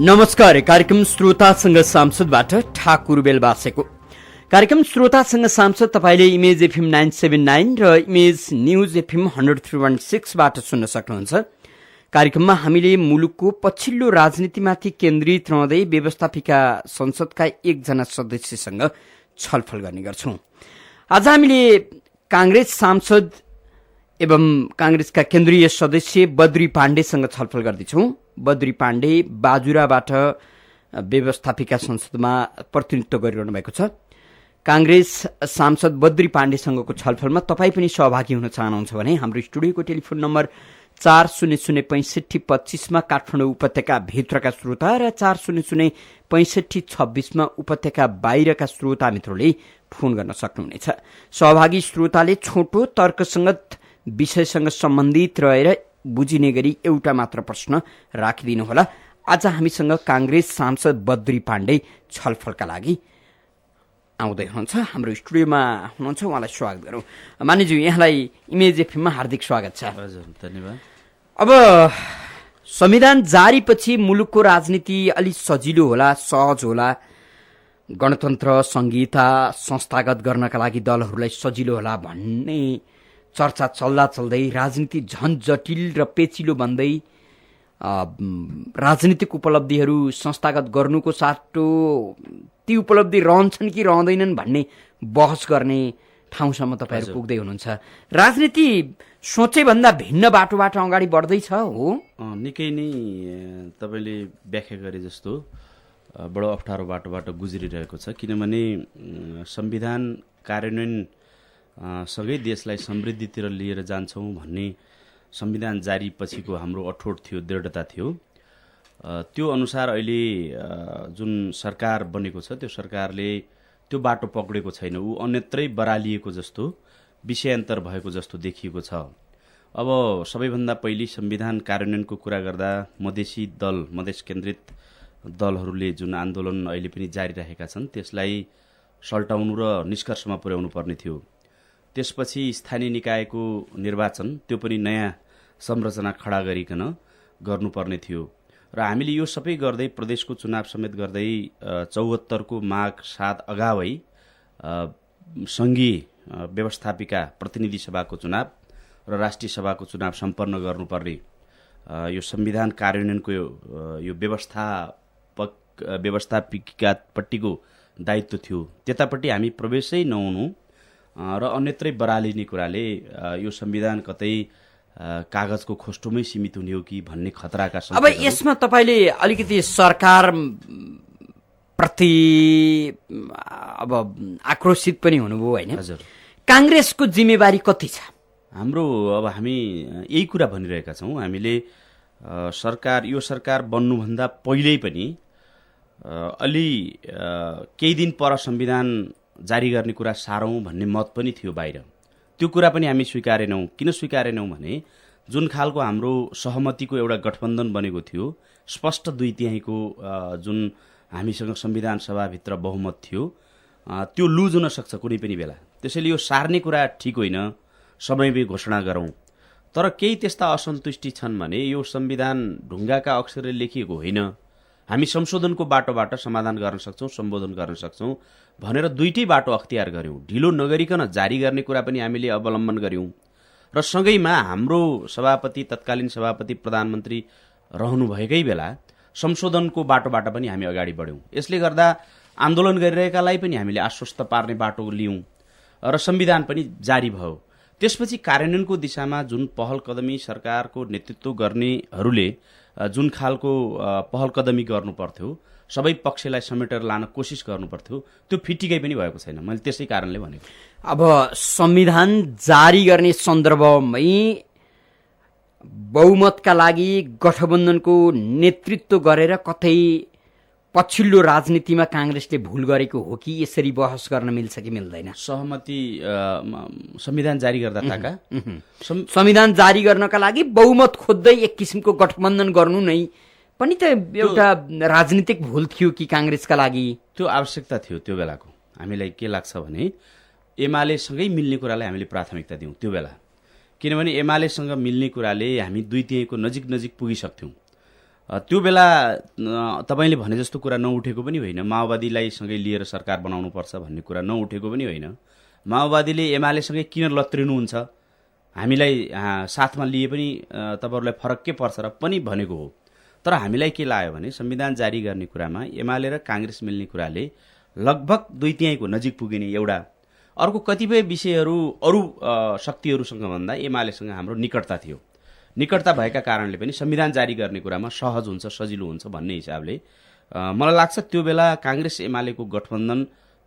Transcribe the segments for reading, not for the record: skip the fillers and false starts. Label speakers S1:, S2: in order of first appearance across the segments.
S1: नमस्कार। कार्यक्रम श्रोतासँग सांसदबाट ठाकुर बेलबासेको। कार्यक्रम श्रोतासँग सांसद तपाईले इमेज एफएम 979 र इमेज न्यूज एफएम 103.6 बाट सुन्न सक्नुहुन्छ। कार्यक्रममा हामीले मुलुकको पछिल्लो राजनीतिमाथि केन्द्रित रहँदै व्यवस्थापिका संसदका एकजना सदस्यसँग छलफल गर्ने गर्छौं। आज हामीले कांग्रेस सांसद एवं कांग्रेसका केन्द्रीय सदस्य बद्री पाण्डेसँग छलफल गर्दैछौं। बद्री पाण्डे बाजुराबाट व्यवस्थापिका संसदमा प्रतिनिधित्व गरिरहनु भएको छ। कांग्रेस सांसद बद्री पाण्डेसँगको छलफलमा तपाई पनि सहभागी हुन चाहनुहुन्छ भने हाम्रो स्टुडियोको टेलिफोन नम्बर 40065525 मा काठमाडौँ उपत्यका भित्रका श्रोता र 40065526 मा उपत्यका बाहिरका श्रोता मित्रले फोन गर्न सक्नुहुनेछ। सहभागी श्रोताले छोटो तर्कसंगत विषयसँग सम्बन्धित रहेर बुझिने गरी एउटा मात्र प्रश्न राखिदिनुहोला। आज हामीसँग कांग्रेस सांसद बद्री पाण्डे छलफलका लागि आउँदै हुनुहुन्छ। हाम्रो स्टुडियोमा हुनुहुन्छ, उहाँलाई स्वागत गरौँ। मानिज्यू, यहाँलाई इमेज एफएममा हार्दिक स्वागत छ।
S2: हजुर, धन्यवाद।
S1: अब संविधान जारीपछि मुलुकको राजनीति अलि सजिलो होला, सहज होला, गणतन्त्र संहिता संस्थागत गर्नका लागि दलहरूलाई सजिलो होला भन्ने चर्चा चल्दा चल्दै राजनीति झन जटिल र पेचिलो बन्दै राजनीतिक उपलब्धिहरू संस्थागत गर्नुको साटो ती उपलब्धि रहन्छन् कि रहँदैनन् भन्ने बहस गर्ने ठाउँसम्म तपाईहरु पुग्दै हुनुहुन्छ। राजनीति सोचेभन्दा भिन्न बाटोबाट अगाडि बढ्दैछ हो?
S2: निकै नै तपाईले व्याख्या गरे जस्तो बडो अप्ठ्यारो बाटोबाट गुज्रिरहेको छ। किनभने संविधान कार्यान्वयन सँगै देशलाई समृद्धितिर लिएर जान्छौं भन्ने संविधान जारी पछिको हाम्रो अठोट थियो, दृढता थियो। त्यो अनुसार अहिले जुन सरकार बनेको छ त्यो सरकारले त्यो बाटो पक्रेको छैन। ऊ अन्यत्रै बरालिएको जस्तो, विषयान्तर भएको जस्तो देखिएको छ। अब सबैभन्दा पहिले संविधान कार्यान्वयनको कुरा गर्दा मधेसी दल, मधेस केन्द्रित दलहरूले जुन आन्दोलन अहिले पनि जारी राखेका छन् त्यसलाई सल्टाउनु र निष्कर्षमा पुर्याउनु पर्ने थियो। त्यसपछि स्थानीय निकायको निर्वाचन, त्यो पनि नयाँ संरचना खडा गरिकन गर्नुपर्ने थियो र हामीले यो सबै गर्दै प्रदेशको चुनाव समेत गर्दै 74 को माघ 7 अगावै संघीय व्यवस्थापिका प्रतिनिधि सभाको चुनाव र राष्ट्रिय सभाको चुनाव सम्पन्न गर्नुपर्ने यो संविधान कार्यान्वयनको यो व्यवस्थापिकापट्टिको दायित्व थियो। त्यतापट्टि हामी प्रवेशै नहुनु र अन्यत्रै बरालिने कुराले यो संविधान कतै कागजको खोस्टोमै सीमित हुने हो कि भन्ने खतराका
S1: अब यसमा तपाईले अलिकति सरकार प्रति अब आक्रोशित पनि हुनुभयो हैन?
S2: हजुर।
S1: कांग्रेसको जिम्मेवारी कति छ?
S2: हाम्रो अब हामी यही कुरा भनिरहेका छौं। हामीले यो सरकार बन्नुभन्दा पहिल्यै पनि अलि केही दिन पर संविधान जारी गर्ने कुरा सारौं भन्ने मत पनि थियो बाहिर। त्यो कुरा पनि हामी स्वीकारेनौं। किन स्वीकारेनौं भने जुन खालको हाम्रो सहमतिको एउटा गठबन्धन बनेको थियो, स्पष्ट 2/3 जुन हामीसँग संविधान सभाभित्र बहुमत थियो, त्यो लुज हुन सक्छ कुनै पनि बेला। त्यसैले यो सार्ने कुरा ठिक होइन, समयमै घोषणा गरौं। तर केही त्यस्ता असन्तुष्टि छन् भने यो संविधान ढुङ्गाका अक्षरले लेखिएको होइन, हामी संशोधनको बाटोबाट समाधान गर्न सक्छौं, सम्बोधन गर्न सक्छौं भनेर दुईटै बाटो अख्तियार गर्यौं। ढिलो नगरिकन जारी गर्ने कुरा पनि हामीले अवलम्बन गर्यौं र सँगैमा हाम्रो सभापति, तत्कालीन सभापति, प्रधानमन्त्री रहनुभएकै बेला संशोधनको बाटोबाट पनि हामी अगाडि बढ्यौं। यसले गर्दा आन्दोलन गरिरहेकालाई पनि हामीले आश्वस्त पार्ने बाटो लियौं र संविधान पनि जारी भयो। त्यसपछि कार्यान्वयनको दिशामा जुन पहल कदमी सरकारको नेतृत्व गर्नेहरूले जुन खालको पहल कदमी गर्नु पर्थ्यो, सबै पक्षलाई समेटेर लान कोसिस गर्नु पर्थ्यो, त्यो फिटिकै पनि भएको छैन। मैले त्यसै कारणले भनेको।
S1: अब संविधान जारी गर्ने सन्दर्भमै बहुमतका लागि गठबन्धनको नेतृत्व गरेर कतै पछिल्लो राजनीतिमा कांग्रेसले भूल गरेको हो कि यसरी बहस गर्न मिल्छ कि मिल्दैन?
S2: सहमति संविधान जारी गर्दा ताका
S1: संविधान जारी गर्नका लागि बहुमत खोज्दै एक किसिमको गठबन्धन गर्नु नै पनि त एउटा राजनीतिक भूल थियो कि कांग्रेसका लागि?
S2: त्यो आवश्यकता थियो त्यो बेलाको। हामीलाई के लाग्छ भने एमाले सँगै मिल्ने कुरालाई हामीले प्राथमिकता दियौं त्यो बेला। किनभने एमालेसँग मिल्ने कुराले हामी 2/3 को नजिक नजिक पुगिसक्थ्यौं त्यो बेला तपाईँले भने जस्तो कुरा नउठेको पनि होइन, माओवादीलाई सँगै लिएर सरकार बनाउनुपर्छ भन्ने कुरा नउठेको पनि होइन। माओवादीले एमालेसँगै किन लत्रिनुहुन्छ, हामीलाई साथमा लिए पनि तपाईँहरूलाई फरक के पर्छ र पनि भनेको हो। तर हामीलाई के लाग्यो भने संविधान जारी गर्ने कुरामा एमाले र काङ्ग्रेस मिल्ने कुराले लगभग 2/3 नजिक पुगिने एउटा, अर्को कतिपय विषयहरू अरू शक्तिहरूसँग भन्दा एमालेसँग हाम्रो निकटता थियो। निकटता भएका कारणले पनि संविधान जारी गर्ने कुरामा सहज हुन्छ, सजिलो हुन्छ भन्ने हिसाबले मलाई लाग्छ त्यो बेला काङ्ग्रेस एमालेको गठबन्धन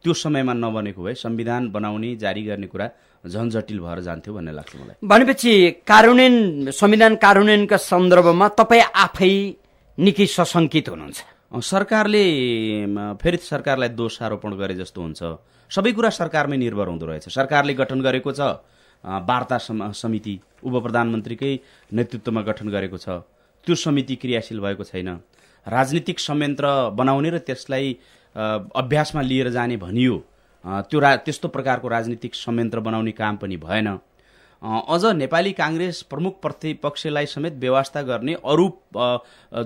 S2: त्यो समयमा नबनेको भए संविधान बनाउने जारी गर्ने कुरा झन जटिल भएर जान्थ्यो भन्ने लाग्छ मलाई।
S1: भनेपछि संविधान कार्यान्वयनका सन्दर्भमा तपाईँ आफै निकै सशङ्कित हुनुहुन्छ।
S2: सरकारले फेरि सरकारलाई दोष आरोपण गरे जस्तो हुन्छ। सबै कुरा सरकारमै निर्भर हुँदो रहेछ। सरकारले गठन गरेको छ वार्ता समिति, उप प्रधानमन्त्रीकै नेतृत्वमा गठन गरेको छ, त्यो समिति क्रियाशील भएको छैन। राजनीतिक संयन्त्र बनाउने र त्यसलाई अभ्यासमा लिएर जाने भनियो, त्यस्तो प्रकारको राजनीतिक संयन्त्र बनाउने काम पनि भएन। अझ नेपाली काङ्ग्रेस प्रमुख प्रतिपक्षलाई समेत व्यवस्था गर्ने, अरू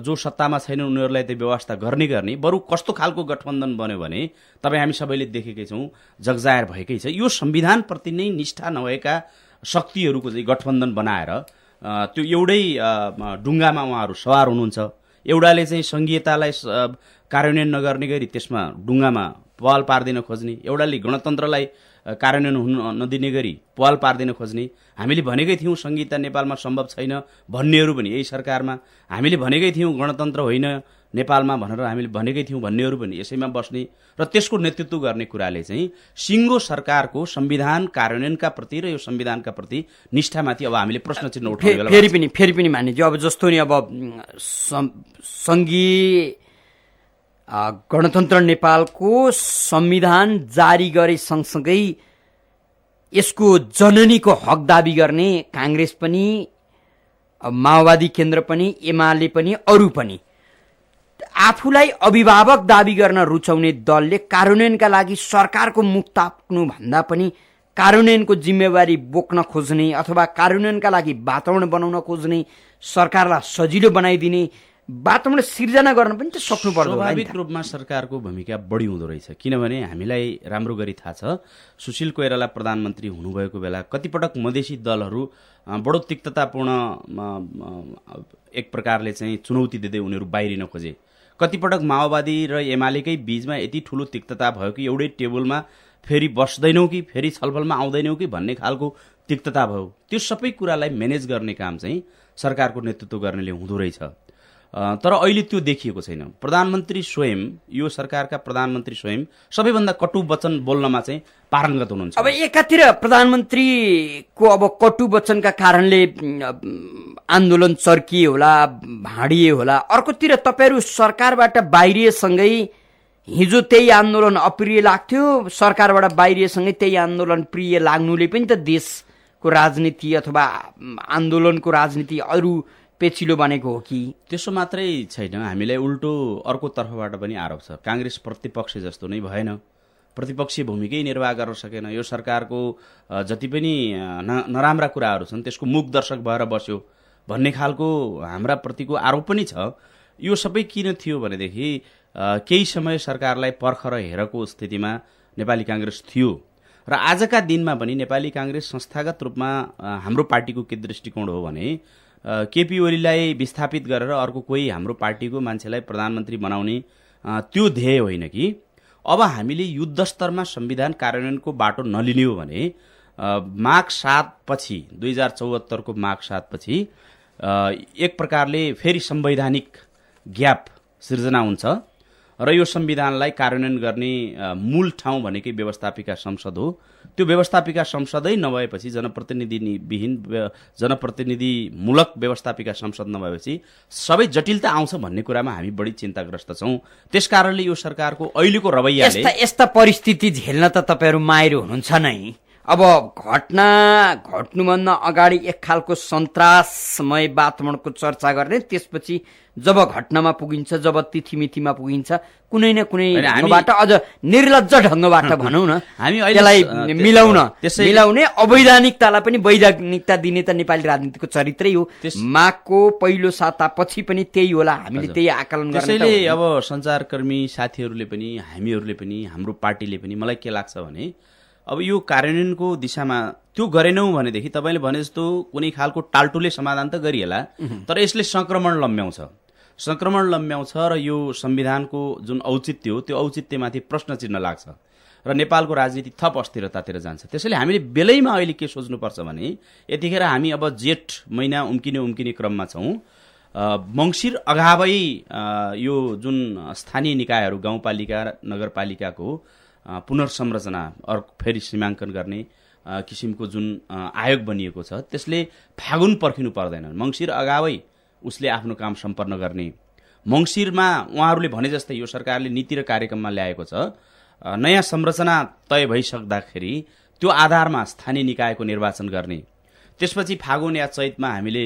S2: जो सत्तामा छैन उनीहरूलाई त्यो व्यवस्था गर्ने बरु कस्तो खालको गठबन्धन बन्यो भने तपाईँ हामी सबैले देखेकै छौँ, जगजाहेर भएकै छ। यो संविधानप्रति नै निष्ठा नभएका शक्तिहरूको चाहिँ गठबन्धन बनाएर त्यो एउटै ढुङ्गामा उहाँहरू सवार हुनुहुन्छ। एउटाले चाहिँ सङ्घीयतालाई कार्यान्वयन नगर्ने गरी त्यसमा ढुङ्गामा पहल पार्दिन खोज्ने, एउटाले गणतन्त्रलाई कार्यान्वयन हुन नदिने गरी पहल पार्दिन खोज्ने। हामीले भनेकै थियौँ संहिता नेपालमा सम्भव छैन भन्नेहरू पनि यही सरकारमा, हामीले भनेकै थियौँ गणतन्त्र होइन नेपालमा भनेर हामीले भनेकै थियौँ भन्नेहरू पनि यसैमा बस्ने र त्यसको नेतृत्व गर्ने कुराले चाहिँ सिङ्गो सरकारको संविधान कार्यान्वयनका प्रति र यो संविधानका प्रति निष्ठामाथि अब हामीले प्रश्न चिन्ह उठाउने
S1: फेरि पनि मानिज्यू। अब जस्तो नि अब सङ्घीय गणतन्त्र नेपालको संविधान जारी गरे सँगसँगै यसको जननीको हक दाबी गर्ने काङ्ग्रेस पनि, माओवादी केन्द्र पनि, एमाले पनि, अरू पनि आफूलाई अभिभावक दाबी गर्न रुचाउने दलले कार्यान्वयनका लागि सरकारको मुख ताप्नु भन्दा पनि कार्यान्वयनको जिम्मेवारी बोक्न खोज्ने अथवा कार्यान्वयनका लागि वातावरण बनाउन खोज्ने, सरकारलाई सजिलो बनाइदिने वातावरण सिर्जना गर्न पनि त सक्नु पर्छ।
S2: स्वाभाविक रूपमा सरकारको भूमिका बढी हुँदो रहेछ, किनभने हामीलाई राम्रो गरी थाहा छ सुशील कोइराला प्रधानमन्त्री हुनुभएको बेला कतिपटक मधेसी दलहरू बडो तिक्ततापूर्ण एक प्रकारले चाहिँ चुनौती दिँदै उनीहरू बाहिरिन खोजे। कतिपटक माओवादी र एमालेकै बीचमा यति ठुलो तिक्तता भयो कि एउटै टेबलमा फेरि बस्दैनौँ कि फेरि छलफलमा आउँदैनौँ कि भन्ने खालको तिक्तता भयो। त्यो सबै कुरालाई म्यानेज गर्ने काम चाहिँ सरकारको नेतृत्व गर्नेले हुँदो रहेछ। तर अहिले त्यो देखिएको छैन। प्रधानमन्त्री स्वयं, यो सरकारका प्रधानमन्त्री स्वयं सबैभन्दा कटु वचन बोल्नमा चाहिँ पारङ्गत हुनुहुन्छ।
S1: अब एकातिर प्रधानमन्त्रीको अब कटु वचनका कारणले आन्दोलन चर्किए होला, भाँडिए होला, अर्कोतिर तपाईँहरू सरकारबाट बाहिरिएसँगै हिजो त्यही आन्दोलन अप्रिय लाग्थ्यो, सरकारबाट बाहिरिएसँगै त्यही आन्दोलन प्रिय लाग्नुले पनि त देशको राजनीति अथवा आन्दोलनको राजनीति अरू पेचिलो बनेको हो कि?
S2: त्यसो मात्रै छैन, हामीलाई उल्टो अर्को तर्फबाट पनि आरोप छ काङ्ग्रेस प्रतिपक्ष जस्तो नै भएन, प्रतिपक्षीय भूमिकै निर्वाह गर्न सकेन, यो सरकारको जति पनि नराम्रा कुराहरू छन् त्यसको मुख दर्शक भएर बस्यो भन्ने खालको हाम्रा प्रतिको आरोप पनि छ। यो सबै किन थियो भनेदेखि केही समय सरकारलाई पर्ख र हेरको स्थितिमा नेपाली काङ्ग्रेस थियो र आजका दिनमा पनि नेपाली काङ्ग्रेस संस्थागत रूपमा हाम्रो पार्टीको के दृष्टिकोण हो भने केपी ओलीलाई विस्थापित गरेर अर्को कोही हाम्रो पार्टीको मान्छेलाई प्रधानमन्त्री बनाउने त्यो ध्येय होइन कि अब हामीले युद्ध स्तरमा संविधान कार्यान्वयनको बाटो नलिने हो भने माघ 7 पछि 2074 को माघ 7 पछि एक प्रकारले फेरि संवैधानिक ग्याप सिर्जना हुन्छ र यो संविधानलाई कार्यान्वयन गर्ने मूल ठाउँ भनेकै व्यवस्थापिका संसद हो। त्यो व्यवस्थापिका संसदै नभएपछि जनप्रतिनिधिमूलक व्यवस्थापिका संसद नभएपछि सबै जटिलता आउँछ भन्ने कुरामा हामी बढी चिन्ताग्रस्त छौँ। त्यसकारणले यो सरकारको अहिलेको रवैयाले
S1: यस्ता परिस्थिति झेल्न त तपाईहरू माहिर हुनुहुन्छ नै। अब घटना घट्नुभन्दा अगाडि एक खालको सन्तासमय वातावरणको चर्चा गर्ने, त्यसपछि जब घटनामा पुगिन्छ, जब तिथिमितिमा पुगिन्छ, कुनै न कुनै ढङ्गबाट अझ निर्लज्ज ढङ्गबाट भनौँ न त्यसलाई मिलाउने अवैधानिकतालाई पनि वैधानिकता दिने त नेपाली राजनीतिको चरित्रै हो। माघको पहिलो सातापछि पनि त्यही होला, हामीले त्यही आकलन गर्ने।
S2: त्यसैले अब सञ्चारकर्मी साथीहरूले पनि, हामीहरूले पनि, हाम्रो पार्टीले पनि, मलाई के लाग्छ भने अब यो कार्यान्वयनको दिशामा त्यो गरेनौँ भनेदेखि तपाईँले भने जस्तो कुनै खालको टालटुले समाधान त गरिएला, तर यसले संक्रमण लम्ब्याउँछ र यो संविधानको जुन औचित्य हो त्यो औचित्यमाथि प्रश्न चिन्ह लाग्छ र नेपालको राजनीति थप अस्थिरतातिर जान्छ। त्यसैले हामीले बेलैमा अहिले के सोच्नुपर्छ भने यतिखेर हामी अब जेठ महिना उम्किने क्रममा छौँ। मङ्सिर अगावै यो जुन स्थानीय निकायहरू, गाउँपालिका, नगरपालिकाको पुनर्संरचना फेरि सीमाङ्कन गर्ने किसिमको जुन आयोग बनिएको छ त्यसले फागुन पर्खिनु पर्दैन। मङ्सिर अगावै उसले आफ्नो काम सम्पन्न गर्ने। मङ्सिरमा उहाँहरूले भने जस्तै यो सरकारले नीति र कार्यक्रममा ल्याएको छ, नयाँ संरचना तय भइसक्दाखेरि त्यो आधारमा स्थानीय निकायको निर्वाचन गर्ने। त्यसपछि फागुन या चैतमा हामीले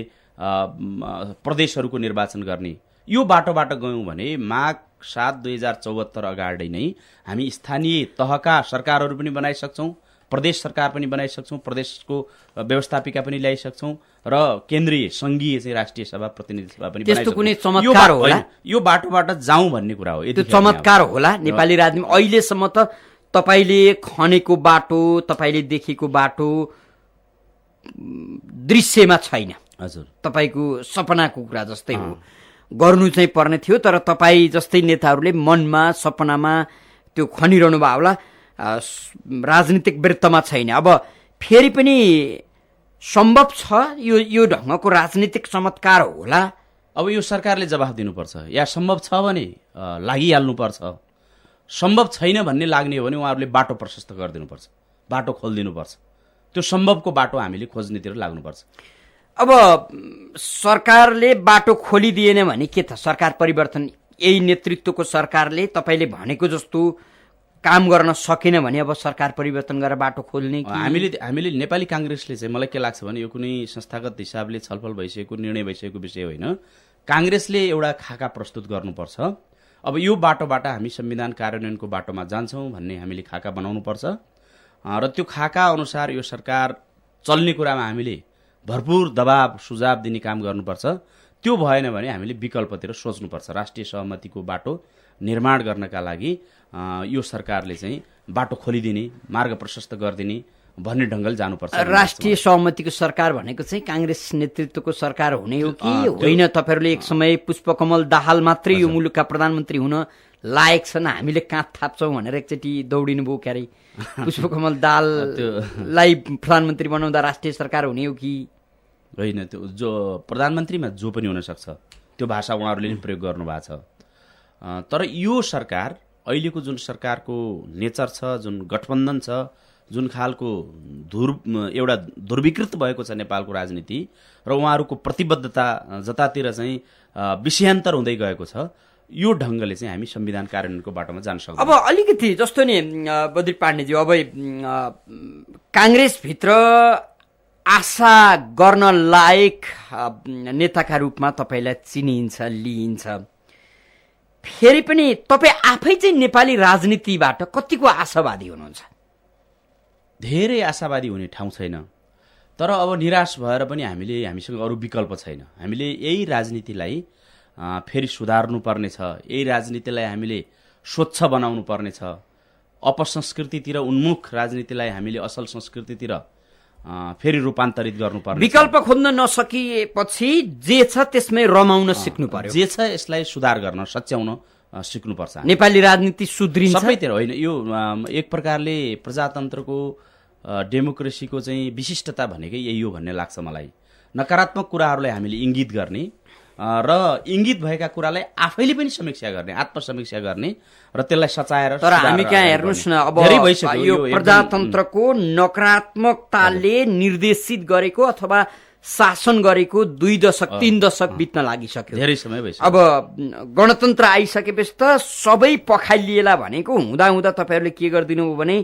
S2: प्रदेशहरूको निर्वाचन गर्ने। यो बाटोबाट गयौँ भने माघ 7 2074 अगाडि नै हामी स्थानीय तहका सरकारहरू पनि बनाइसक्छौँ, प्रदेश सरकार पनि बनाइसक्छौँ, प्रदेशको व्यवस्थापिका पनि ल्याइसक्छौँ र केन्द्रीय सङ्घीय चाहिँ राष्ट्रिय सभा, प्रतिनिधि सभा पनि बनाइसक्छौँ।
S1: त्यस्तो कुनै चमत्कार होला?
S2: यो बाटोबाट जाउँ भन्ने कुरा हो।
S1: त्यो चमत्कार होला नेपाली राजनीति? अहिलेसम्म त तपाईँले खनेको बाटो, तपाईँले देखेको बाटो दृश्यमा छैन।
S2: हजुर,
S1: तपाईँको सपनाको कुरा जस्तै हो, गर्नु चाहिँ पर्ने थियो, तर तपाईँ जस्तै नेताहरूले मनमा सपनामा त्यो खनिरहनु भयो होला, राजनीतिक वृत्तमा छैन। अब फेरि पनि सम्भव छ यो ढङ्गको राजनीतिक चमत्कार होला?
S2: अब यो सरकारले जवाफ दिनुपर्छ, या सम्भव छ भने लागिहाल्नुपर्छ, सम्भव छैन भन्ने लाग्ने हो भने उहाँहरूले बाटो प्रशस्त गरिदिनुपर्छ, बाटो खोलिदिनुपर्छ। त्यो सम्भवको बाटो हामीले खोज्नेतिर लाग्नुपर्छ।
S1: अब सरकारले बाटो खोलिदिएन भने के त? सरकार परिवर्तन, यही नेतृत्वको सरकारले तपाईँले भनेको जस्तो काम गर्न सकेन भने अब सरकार परिवर्तन गरेर बाटो खोल्ने?
S2: हामीले नेपाली काङ्ग्रेसले चाहिँ, मलाई के लाग्छ भने यो कुनै संस्थागत हिसाबले छलफल भइसकेको, निर्णय भइसकेको विषय होइन। काङ्ग्रेसले एउटा खाका प्रस्तुत गर्नुपर्छ। अब यो बाटोबाट हामी संविधान कार्यान्वयनको बाटोमा जान्छौँ भन्ने हामीले खाका बनाउनुपर्छ र त्यो खाका अनुसार यो सरकार चल्ने कुरामा हामीले भरपूर दबाब सुझाव दिने काम गर्नुपर्छ। त्यो भएन भने हामीले विकल्पतिर सोच्नुपर्छ। राष्ट्रिय सहमतिको बाटो निर्माण गर्नका लागि यो सरकारले चाहिँ बाटो खोलिदिने, मार्ग प्रशस्त गरिदिने भन्ने ढङ्गले जानुपर्छ।
S1: राष्ट्रिय सहमतिको सरकार भनेको चाहिँ काङ्ग्रेस नेतृत्वको सरकार हुने हो कि होइन? तपाईँहरूले एक समय पुष्पकमल दाहाल मात्रै यो मुलुकका प्रधानमन्त्री हुन लायक छन्, हामीले काँध थाप्छौँ भनेर एकचोटि दौडिनु भयो क्यारे? पुष्पकमल दाहाललाई प्रधानमन्त्री बनाउँदा राष्ट्रिय सरकार हुने हो कि
S2: होइन? त्यो जो प्रधानमन्त्रीमा जो पनि हुनसक्छ, त्यो भाषा उहाँहरूले पनि प्रयोग गर्नुभएको छ। तर यो सरकार, अहिलेको जुन सरकारको नेचर छ, जुन गठबन्धन छ, जुन खालको एउटा दुर्विकृत भएको छ नेपालको राजनीति र उहाँहरूको प्रतिबद्धता जतातिर चाहिँ विषयान्तर हुँदै गएको छ, यो ढङ्गले चाहिँ हामी संविधान कार्यान्वयनको बाटोमा जान सक्छौँ।
S1: अब अलिकति जस्तो नि बद्री पाण्डेज्यू, अब काङ्ग्रेसभित्र आशा गर्न लायक नेताका रूपमा तपाईँलाई चिनिन्छ, लिइन्छ, फेरि पनि तपाईँ आफै चाहिँ नेपाली राजनीतिबाट कतिको आशावादी हुनुहुन्छ?
S2: धेरै आशावादी हुने ठाउँ छैन, तर अब निराश भएर पनि हामीसँग अरू विकल्प छैन। हामीले यही राजनीतिलाई फेरि सुधार्नु पर्नेछ, यही राजनीतिलाई हामीले स्वच्छ बनाउनु पर्नेछ, अपसंस्कृतितिर उन्मुख राजनीतिलाई हामीले असल संस्कृतितिर फेरि रूपान्तरित गर्नुपर्ने।
S1: विकल्प खोज्न नसकिएपछि जे छ त्यसमै रमाउन सिक्नु पर्यो,
S2: जे छ यसलाई सुधार गर्न सच्याउन सिक्नुपर्छ।
S1: नेपाली राजनीति सुध्रिन्छ
S2: सबैतिर होइन, यो एक प्रकारले प्रजातन्त्रको डेमोक्रेसीको चाहिँ विशिष्टता भनेकै यही हो भन्ने लाग्छ मलाई। नकारात्मक कुराहरूलाई हामीले इङ्गित गर्ने र इङ्गित भएका कुरालाई आफैले पनि समीक्षा गर्ने, आत्मसमीक्षा गर्ने र त्यसलाई सचाएर।
S1: तर हामी कहाँ हेर्नुहोस् न, अब यो प्रजातन्त्रको नकारात्मकताले निर्देशित गरेको अथवा शासन गरेको 2 दशक 3 दशक बित्न लागिसक्यो,
S2: धेरै समय भइसक्यो।
S1: अब गणतन्त्र आइसकेपछि त सबै पखालिएला भनेको हुँदा तपाईँहरूले के गरिदिनु भने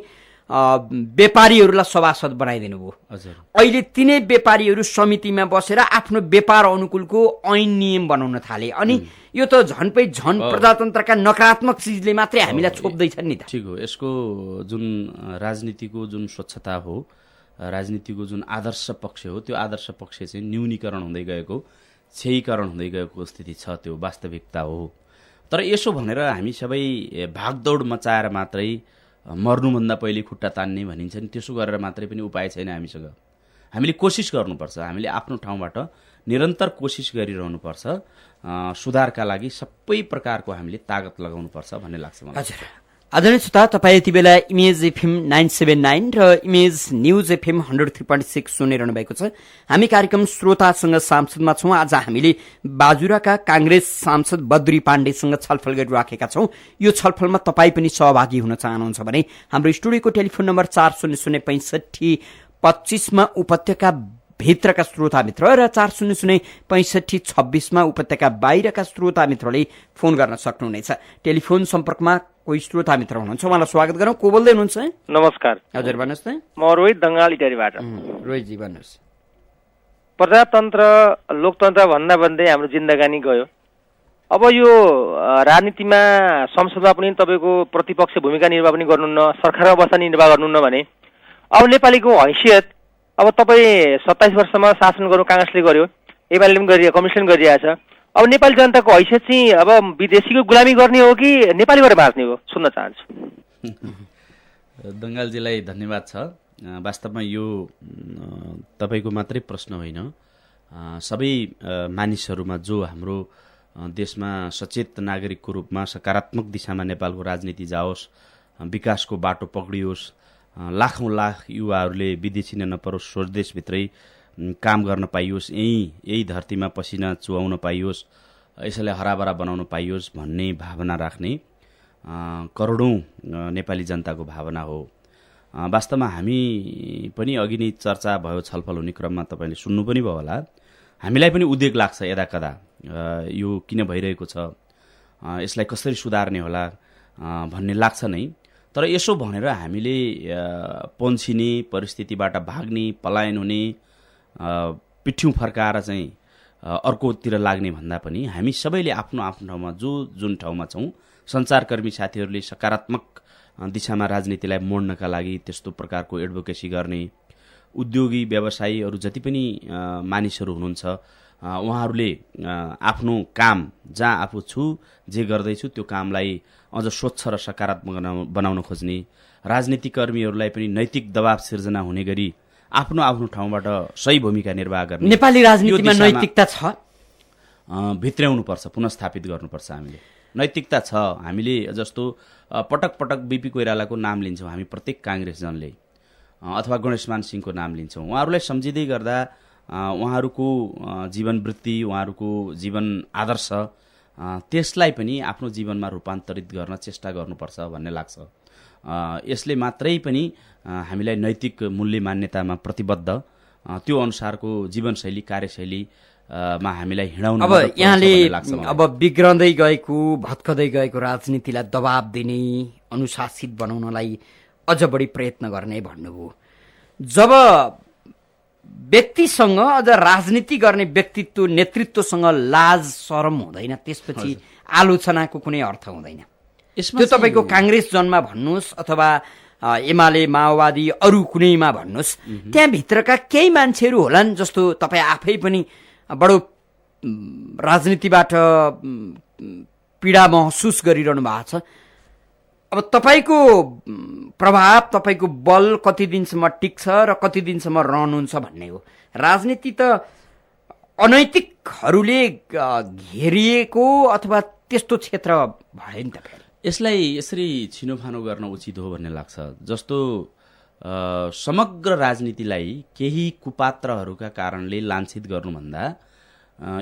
S1: व्यापारीहरूलाई सभासद बनाइदिनु भयो।
S2: हजुर।
S1: अहिले तिनै व्यापारीहरू समितिमा बसेर आफ्नो व्यापार अनुकूलको ऐन नियम बनाउन थाले अनि यो त झन् प्रजातन्त्रका नकारात्मक चिजले मात्रै हामीलाई छोप्दैछन् नि त।
S2: ठिक हो। यसको जुन राजनीतिको जुन स्वच्छता हो, राजनीतिको जुन आदर्श पक्ष हो, त्यो आदर्श पक्ष चाहिँ न्यूनीकरण हुँदै गएको, क्षयीकरण हुँदै गएको स्थिति छ, त्यो वास्तविकता हो। तर यसो भनेर हामी सबै भागदौड मचाएर मात्रै मर्नुभन्दा पहिले खुट्टा तान्ने भनिन्छ नि, त्यसो गरेर मात्रै पनि उपाय छैन हामीसँग। हामीले कोसिस गर्नुपर्छ, हामीले आफ्नो ठाउँबाट निरन्तर कोसिस गरिरहनुपर्छ। सुधारका लागि सबै प्रकारको हामीले तागत लगाउनुपर्छ भन्ने लाग्छ मलाई।
S1: हजुर। आदरणीय श्रोता, तपाईँ यति बेला इमेज एफएम 979 र इमेज न्युज एफएम 103.6 सुनिरहनु भएको छ। हामी कार्यक्रम श्रोतासँग सांसदमा छौँ। आज हामीले बाजुराका कांग्रेस सांसद बद्री पाण्डेसँग छलफल गरिराखेका छौँ। यो छलफलमा तपाईँ पनि सहभागी हुन चाहनुहुन्छ भने हाम्रो स्टुडियोको टेलिफोन नम्बर 4006525 मा उपत्यका भित्रका श्रोता मित्र र 4006526 मा उपत्यका बाहिरका श्रोता मित्रले फोन गर्न सक्नुहुनेछ। टेलिफोन सम्पर्कमा कोही श्रोता मित्र हुनुहुन्छ, उहाँलाई स्वागत गरौँ। को बोल्दै हुनुहुन्छ?
S3: नमस्कार।
S1: हजुर, भन्नुहोस् न।
S3: म रोहित दङ्गाल इटारीबाट।
S1: रोहितजी भन्नुहोस्।
S3: प्रजातन्त्र लोकतन्त्र भन्दै हाम्रो जिन्दगानी गयो। अब यो राजनीतिमा संसदमा पनि तपाईँको प्रतिपक्ष भूमिका निर्वाह पनि गर्नुहुन्न, सरकारमा बस्दा निर्वाह गर्नुहुन्न भने अब नेपालीको हैसियत, अब तपाईँ 27 वर्षमा शासन गर्नु काङ्ग्रेसले गर्यो, एमाले पनि गरिरहेको, कम्युनिस्ट पनि गरिरहेछ। अब नेपाली जनताको हैसियत चाहिँ अब विदेशीको गुलामी गर्ने हो कि नेपालीबाट बाँच्ने हो, सुन्न चाहन्छु।
S2: दङ्गालजीलाई धन्यवाद छ। वास्तवमा यो तपाईँको मात्रै प्रश्न होइन, सबै मानिसहरूमा जो हाम्रो देशमा सचेत नागरिकको रूपमा सकारात्मक दिशामा नेपालको राजनीति जाओस्, विकासको बाटो पक्रियोस्, लाखौँ लाख युवाहरूले विदेशी नपरोस्, स्वदेशभित्रै काम गर्न पाइयोस्, यही धरतीमा पसिना चुहाउन पाइयोस्, यसैलाई हराभरा बनाउन पाइयोस् भन्ने भावना राख्ने करोडौँ नेपाली जनताको भावना हो। वास्तवमा हामी पनि अघि नै चर्चा भयो, छलफल हुने क्रममा तपाईँले सुन्नु पनि भयो होला, हामीलाई पनि उद्वेग लाग्छ यदाकदा यो किन भइरहेको छ, यसलाई कसरी सुधार्ने होला भन्ने लाग्छ नै। तर यसो भनेर हामीले पन्छिने, परिस्थितिबाट भाग्ने, पलायन हुने, पिठ्यौँ फर्काएर चाहिँ अर्कोतिर लाग्ने भन्दा पनि हामी सबैले आफ्नो आफ्नो ठाउँमा जुन ठाउँमा छौँ, सञ्चारकर्मी साथीहरूले सकारात्मक दिशामा राजनीतिलाई मोड्नका लागि त्यस्तो प्रकारको एडभोकेसी गर्ने, उद्योगी व्यवसायीहरू जति पनि मानिसहरू हुनुहुन्छ, उहाँहरूले आफ्नो काम जहाँ आफू छु, जे गर्दैछु त्यो कामलाई अझ स्वच्छ र सकारात्मक बनाउन खोज्ने, राजनीतिक कर्मीहरूलाई पनि नैतिक दबाव सिर्जना हुने गरी आफ्नो आफ्नो ठाउँबाट सही भूमिका निर्वाह गर्ने।
S1: नेपाली राजनीतिमा नैतिकता छ,
S2: भित्र्याउनुपर्छ, पुनस्थापित गर्नुपर्छ। हामीले नैतिकता छ। हामीले जस्तो पटक पटक बीपी कोइरालाको नाम लिन्छौँ हामी, प्रत्येक काङ्ग्रेसजनले, अथवा गणेशमान सिंहको नाम लिन्छौँ। उहाँहरूलाई सम्झिँदै गर्दा उहाँहरूको जीवनवृत्ति, उहाँहरूको जीवन आदर्श, त्यसलाई पनि आफ्नो जीवनमा रूपान्तरित गर्न चेष्टा गर्नुपर्छ भन्ने लाग्छ। यसले मात्रै पनि हामीलाई नैतिक मूल्य मान्यतामा प्रतिबद्ध, त्यो अनुसारको जीवनशैली, कार्यशैलीमा हामीलाई हिँडाउन
S1: अब यहाँले अब बिग्रँदै गएको, भत्कदै गएको राजनीतिलाई दबाब दिने, अनुशासित बनाउनलाई अझ बढी प्रयत्न गर्ने भन्नुभयो। जब व्यक्तिसँग, अझ राजनीति गर्ने व्यक्तित्व, नेतृत्वसँग लाज शरम हुँदैन, त्यसपछि आलोचनाको कुनै अर्थ हुँदैन। त्यो तपाईँको काङ्ग्रेस जनमा भन्नुहोस् अथवा एमाले, माओवादी, अरू कुनैमा भन्नुहोस्, त्यहाँभित्रका केही मान्छेहरू होलान् जस्तो तपाईँ आफै पनि बडो राजनीतिबाट पीडा महसुस गरिरहनु भएको छ। अब तपाईँको प्रभाव, तपाईँको बल कति दिनसम्म टिक्छ र कति दिनसम्म रहनुहुन्छ भन्ने हो। राजनीति त अनैतिकहरूले घेरिएको अथवा त्यस्तो क्षेत्र भयो नि त।
S2: यसलाई यसरी छिनोफानो गर्न उचित हो भन्ने लाग्छ। जस्तो समग्र राजनीतिलाई केही कुपात्रहरूका कारणले लाञ्छित गर्नुभन्दा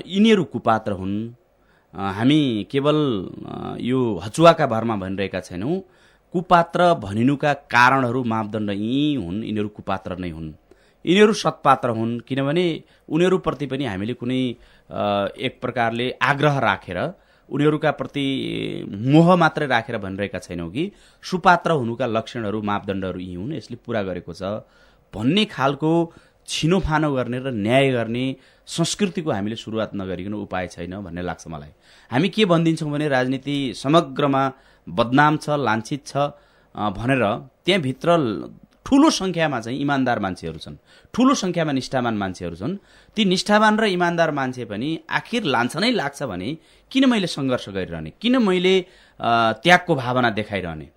S2: यिनीहरू कुपात्र हुन्, हामी केवल यो हचुवाका भरमा भनिरहेका छैनौँ, कुपात्र भनिनुका कारणहरू, मापदण्ड यी हुन्, यिनीहरू कुपात्र नै हुन्, यिनीहरू सत्पात्र हुन्। किनभने उनीहरूप्रति पनि हामीले कुनै एक प्रकारले आग्रह राखेर उनीहरूका प्रति मोह मात्रै राखेर भनिरहेका छैनौँ कि सुपात्र हुनुका लक्षणहरू मापदण्डहरू यी हुन्, यसले पूरा गरेको छ भन्ने खालको छिनोफानो गर्ने र न्याय गर्ने संस्कृतिको हामीले सुरुवात नगरिकन उपाय छैन भन्ने लाग्छ मलाई। हामी के भनिदिन्छौँ भने राजनीति समग्रमा बदनाम छ, लाञ्छित छ भनेर त्यहाँभित्र ठूलो संख्यामा चाहिँ इमान्दार मान्छेहरू छन्, ठूलो संख्यामा निष्ठावान मान्छेहरू छन्। ती निष्ठावान र इमान्दार मान्छे पनि आखिर लान्छनै लाग्छ भने किन मैले सङ्घर्ष गरिरहने, किन मैले त्यागको भावना देखाइरहने,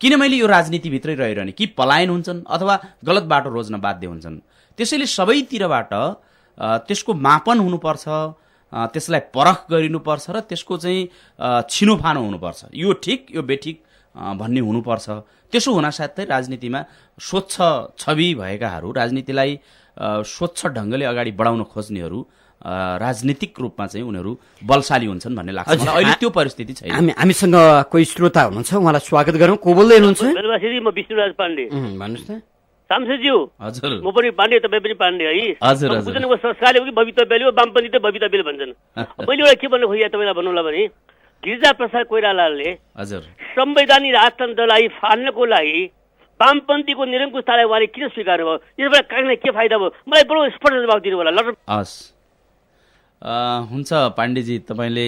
S2: किन मैले यो राजनीतिभित्रै रहिरहने, कि पलायन हुन्छन् अथवा गलत बाटो रोज्न बाध्य हुन्छन्। त्यसैले सबैतिरबाट त्यसको मापन हुनुपर्छ, त्यसलाई परख गरिनुपर्छ र त्यसको चाहिँ छिनोफानो हुनुपर्छ, यो ठिक यो बेठिक भन्ने हुनुपर्छ। त्यसो हुनासाथै राजनीतिमा स्वच्छ छवि भएकाहरू, राजनीतिलाई स्वच्छ ढङ्गले अगाडि बढाउन खोज्नेहरू राजनीतिक रूपमा चाहिँ उनीहरू बलशाली हुन्छन् भन्ने लाग्छ मलाई। अहिले त्यो परिस्थिति छैन।
S1: हामीसँग कोही श्रोता हुनुहुन्छ, उहाँलाई स्वागत गरौँ। को बोल्दै हुनुहुन्छ?
S4: म विष्णुराज पाण्डे।
S1: भन्नुहोस् न।
S4: सांसदज्यू,
S2: हजुर
S4: म पनि पाण्डे, तपाईँ पनि पाण्डे है?
S2: हजुर
S4: बुझ्नुको संस्कारले हो कि भवितव्यले हो? वामपन्थी त भवितव्यले भन्छन्। मैले एउटा के भन्नु खोजेँ तपाईँलाई भन्नुला भने गिरिजा प्रसाद कोइरालाले
S2: हजुर
S4: संवैधानिक राजतन्त्रलाई फाल्नको लागि वामपन्थीको निरङ्कुशतालाई उहाँले किन स्वीकार भयो? यसबाट काङ्ग्रेसलाई के फाइदा भयो? मलाई बडो स्पष्ट जवाब दिनु होला।
S2: हस्, हुन्छ पाण्डेजी, तपाईँले